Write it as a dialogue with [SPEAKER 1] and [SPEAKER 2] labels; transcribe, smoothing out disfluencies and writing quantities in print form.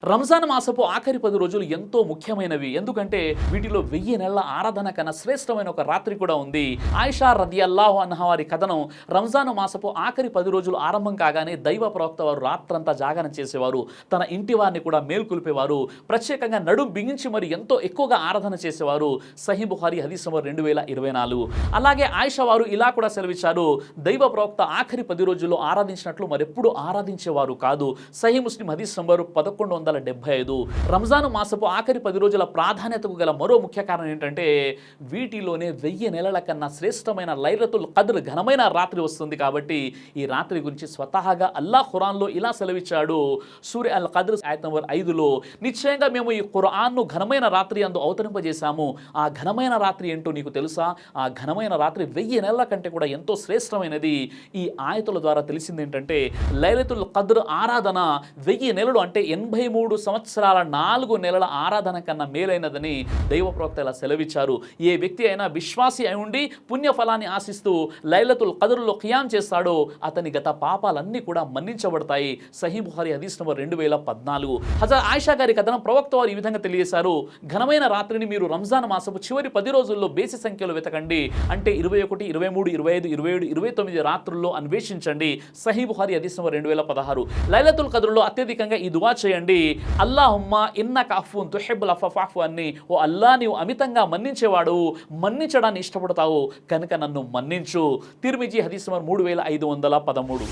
[SPEAKER 1] రంజాన్ మాసపు ఆఖరి 10 రోజులు ఎంతో ముఖ్యమైనవి. ఎందుకంటే వీటిలో 1000 నెలల ఆరాధన కన్నా శ్రేష్టమైన ఒక రాత్రి కూడా ఉంది. ఆయిషా రదియల్లాహు అన్హా వారి కథనం, రంజాన్ మాసపు ఆఖరి 10 రోజులు ఆరంభం కాగానే దైవ ప్రవక్త వారు రాత్రంతా జాగరణ చేసేవారు. తన ఇంటి వారిని కూడా మేల్కొల్పేవారు. ప్రత్యేకంగా నడుం బిగించి మరి ఎంతో ఎక్కువగా ఆరాధన చేసేవారు. సహీ బుఖారీ హదీస్ నంబర్ 2024. అలాగే ఆయిషా వారు ఇలా కూడా సెలవిచ్చారు, దైవ ప్రవక్త ఆఖరి 10 రోజుల్లో ఆరాధించినట్లు మరెప్పుడు ఆరాధించేవారు కాదు. సహీ ముస్లిం హదీస్ నంబర్ 1175. రంజాను మాసపు ఆఖరి 10 రోజుల ప్రాధాన్యతకు గల మరో ముఖ్య కారణం ఏంటంటే వీటిలోనే 1000 నెలల కన్నా శ్రేష్టమైన లైలతుల్ ఖద్ర్ ఘనమైన రాత్రి వస్తుంది. కాబట్టి ఈ రాత్రి గురించి స్వతహాగా అల్లాహ్ ఖురాన్లో ఇలా సెలవిచ్చాడు. సూర అల్ ఖద్ర్ ఆయత్ నంబర్ 5లో, నిశ్చయంగా మేము ఈ ఖురాన్ను ఘనమైన రాత్రి అందు అవతరింపజేశాము. ఆ ఘనమైన రాత్రి ఏంటో నీకు తెలుసా? ఆ ఘనమైన రాత్రి 1000 నెలల కంటే కూడా ఎంతో శ్రేష్టమైనది. ఈ ఆయతుల ద్వారా తెలిసింది ఏంటంటే లైలతుల్ ఖద్ర్ ఆరాధన 1000 నెలలు అంటే 83 సంవత్సరాల 4 నెలల ఆరాధన కన్నా మేలైనదని దైవ ప్రవక్త ఇలా సెలవిచ్చారు. ఏ వ్యక్తి అయినా విశ్వాసి అయి ఉండి పుణ్యఫలాన్ని ఆశిస్తూ లైలతుల్ ఖద్ర్లో ఖియామ్ చేస్తాడో అతని గత పాపాలన్నీ కూడా మన్నించబడతాయి. సహీ బుఖారీ హదీస్ నంబర్ 2014. హజరత్ ఆయిషా గారి కథనం, ప్రవక్త వారు ఈ విధంగా తెలియజేశారు, ఘనమైన రాత్రిని మీరు రంజాన్ మాసపు చివరి 10 రోజుల్లో బేసి సంఖ్యలో వెతకండి. అంటే 21, 23, 25, 27, 29 రాత్రుల్లో అన్వేషించండి. సహీ బుఖారీ హదీస్ నంబర్ 2016. లైలతుల్ ఖద్ర్లో అత్యధికంగా ఈ దువా చేయండి, అల్లాహుమ్మా ఇన్నక అఫ్వున్ తుహిబ్బుల్ అఫ్వ ఫఅఫు అన్ని. ఓ అల్లా, నీవు అమితంగా మన్నించేవాడు, మన్నించడాన్ని ఇష్టపడతావు కనుక నన్ను మన్నించు. తిర్మిజీ హదీస్ నంబర్ 3513.